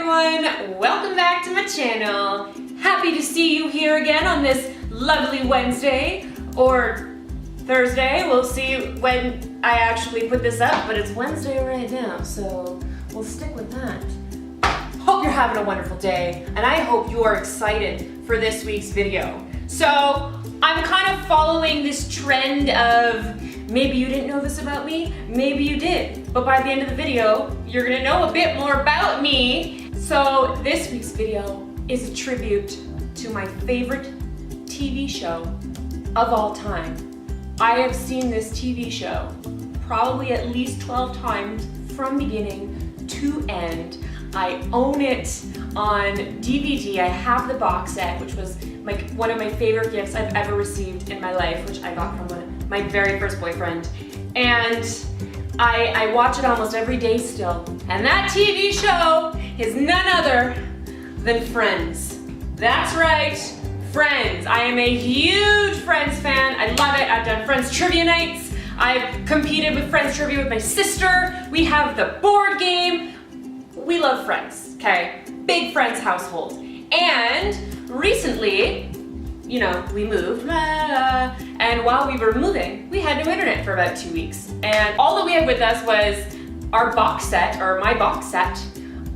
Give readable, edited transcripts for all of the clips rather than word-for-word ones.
everyone, welcome back to my channel. Happy to see you here again on this lovely Wednesday or Thursday. We'll see when I actually put this up, but it's Wednesday right now, so we'll stick with that. Hope you're having a wonderful day, and I hope you are excited for this week's video. So I'm kind of following this trend of maybe you didn't know this about me, maybe you did, but by the end of the video, you're gonna know a bit more about me. So this week's video is a tribute to my favorite TV show of all time. I have seen this TV show probably at least 12 times from beginning to end. I own it on DVD. I have the box set, which was one of my favorite gifts I've ever received in my life, which I got from my very first boyfriend. And I watch it almost every day still. And that TV show is none other than Friends. That's right, Friends. I am a huge Friends fan. I love it. I've done Friends trivia nights. I've competed with Friends trivia with my sister. We have the board game. We love Friends, okay? Big Friends household. And recently, you know, we moved, and while we were moving, we had no internet for about 2 weeks. And all that we had with us was our box set, or my box set,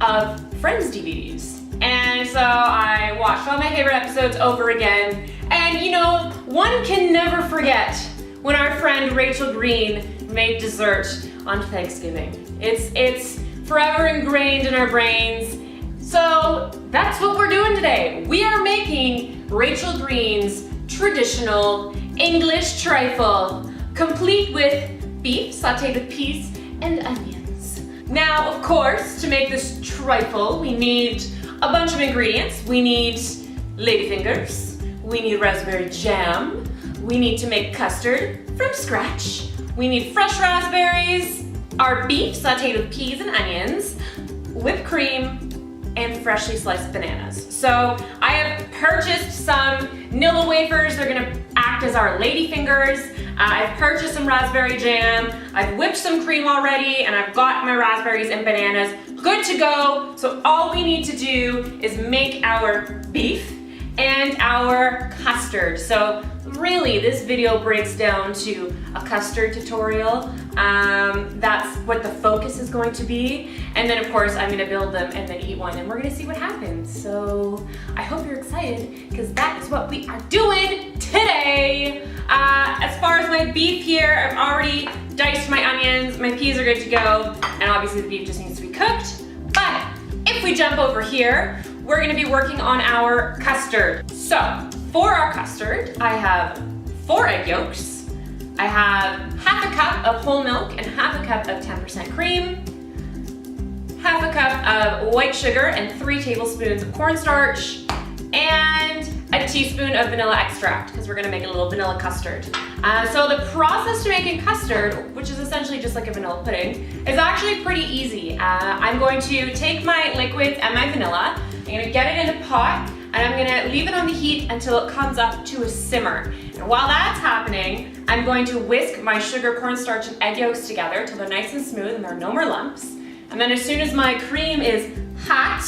of Friends DVDs. And so I watched all my favorite episodes over again. And you know, one can never forget when our friend Rachel Green made dessert on Thanksgiving. It's forever ingrained in our brains. So that's what we're doing today. We are making Rachel Green's traditional English trifle, complete with beef sauteed with peas and onions. Now, of course, to make this trifle, we need a bunch of ingredients. We need ladyfingers, we need raspberry jam, we need to make custard from scratch, we need fresh raspberries, our beef sauteed with peas and onions, whipped cream, and freshly sliced bananas. So I have purchased some Nilla wafers. They're gonna act as our ladyfingers. I've purchased some raspberry jam. I've whipped some cream already, and I've got my raspberries and bananas good to go. So all we need to do is make our beef and our custard. So really, this video breaks down to a custard tutorial. That's what the focus is going to be. And then of course, I'm gonna build them and then eat one, and we're gonna see what happens. So I hope you're excited, because that is what we are doing today. As far as my beef here, I've already diced my onions, my peas are good to go, and obviously the beef just needs to be cooked. But if we jump over here, we're gonna be working on our custard. So for our custard, I have 4 egg yolks. I have half a cup of whole milk and half a cup of 10% cream, half a cup of white sugar and 3 tablespoons of cornstarch, and a teaspoon of vanilla extract, because we're gonna make a little vanilla custard. So the process to making custard, which is essentially just like a vanilla pudding, is actually pretty easy. I'm going to take my liquids and my vanilla, I'm gonna get it in a pot, and I'm gonna leave it on the heat until it comes up to a simmer. And while that's happening, I'm going to whisk my sugar, cornstarch, and egg yolks together till they're nice and smooth and there are no more lumps. And then as soon as my cream is hot,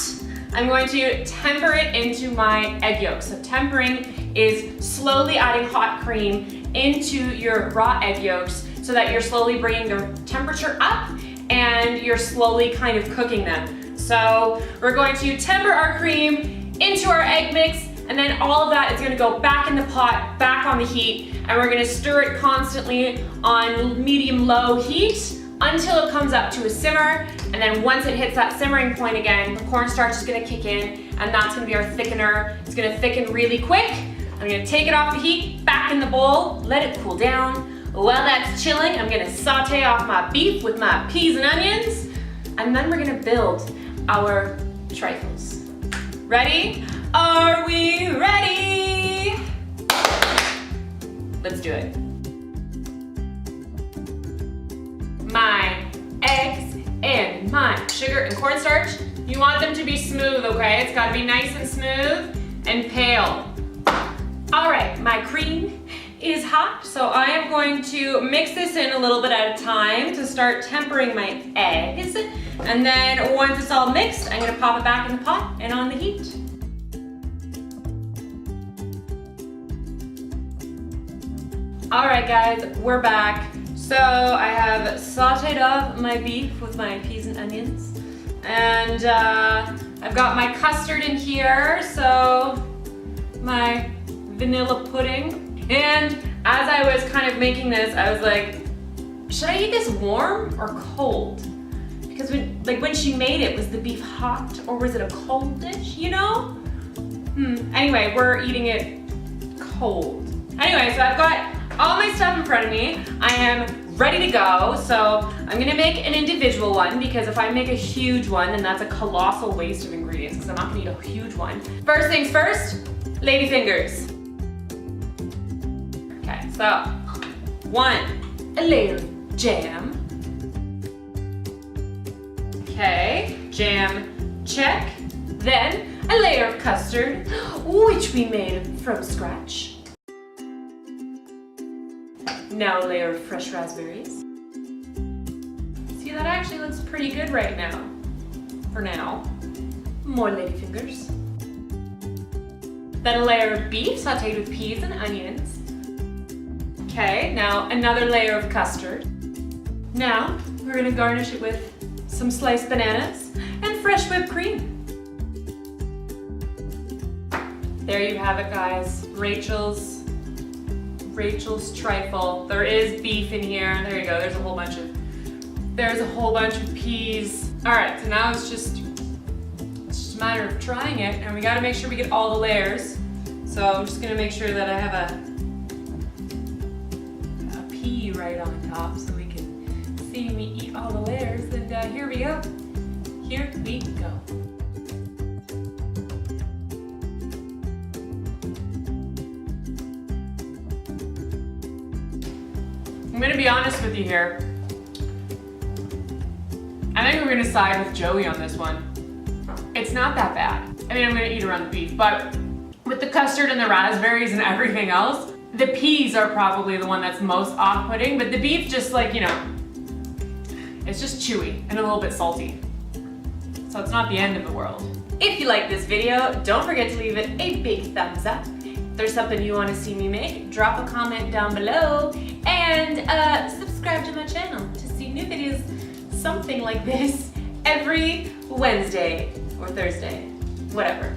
I'm going to temper it into my egg yolks. So tempering is slowly adding hot cream into your raw egg yolks so that you're slowly bringing their temperature up and you're slowly kind of cooking them. So we're going to temper our cream into our egg mix, and then all of that is gonna go back in the pot, back on the heat, and we're gonna stir it constantly on medium-low heat until it comes up to a simmer. And then once it hits that simmering point again, the cornstarch is gonna kick in, and that's gonna be our thickener. It's gonna thicken really quick. I'm gonna take it off the heat, back in the bowl, let it cool down. While that's chilling, I'm gonna saute off my beef with my peas and onions, and then we're gonna build our trifles. Ready? Are we ready? Let's do it. My eggs and my sugar and cornstarch, you want them to be smooth, okay? It's gotta be nice and smooth and pale. All right, my cream is hot, so I am going to mix this in a little bit at a time to start tempering my eggs. And then once it's all mixed, I'm gonna pop it back in the pot and on the heat. All right, guys, we're back. So I have sauteed up my beef with my peas and onions. And I've got my custard in here, so my vanilla pudding. And as I was kind of making this, I was like, should I eat this warm or cold? Because when she made it, was the beef hot or was it a cold dish, you know? Anyway, we're eating it cold. Anyway, so I've got all my stuff in front of me. I am ready to go. So I'm gonna make an individual one because if I make a huge one, then that's a colossal waste of ingredients because I'm not gonna eat a huge one. First things first, lady fingers. Okay, so 1, a layer of jam. Okay, jam check. Then a layer of custard, which we made from scratch. Now a layer of fresh raspberries. See, that actually looks pretty good right now. For now. More lady fingers. Then a layer of beef sauteed with peas and onions. Okay, now another layer of custard. Now we're gonna garnish it with some sliced bananas and fresh whipped cream. There you have it, guys. Rachel's trifle. There is beef in here. There you go. There's a whole bunch of peas. All right, so now it's just a matter of trying it, and we got to make sure we get all the layers. So I'm just gonna make sure that I have a pea right on top so we can see me eat all the layers. And here we go. Here we go. I'm gonna be honest with you here. I think we're gonna side with Joey on this one. It's not that bad. I mean, I'm gonna eat around the beef, but with the custard and the raspberries and everything else, the peas are probably the one that's most off-putting, but the beef just like, you know, it's just chewy and a little bit salty. So it's not the end of the world. If you like this video, don't forget to leave it a big thumbs up. If there's something you want to see me make, drop a comment down below and subscribe to my channel to see new videos, something like this, every Wednesday or Thursday, whatever.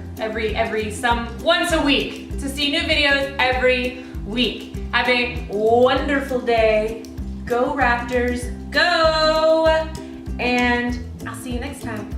Once a week to see new videos every week. Have a wonderful day. Go Raptors, go! And I'll see you next time.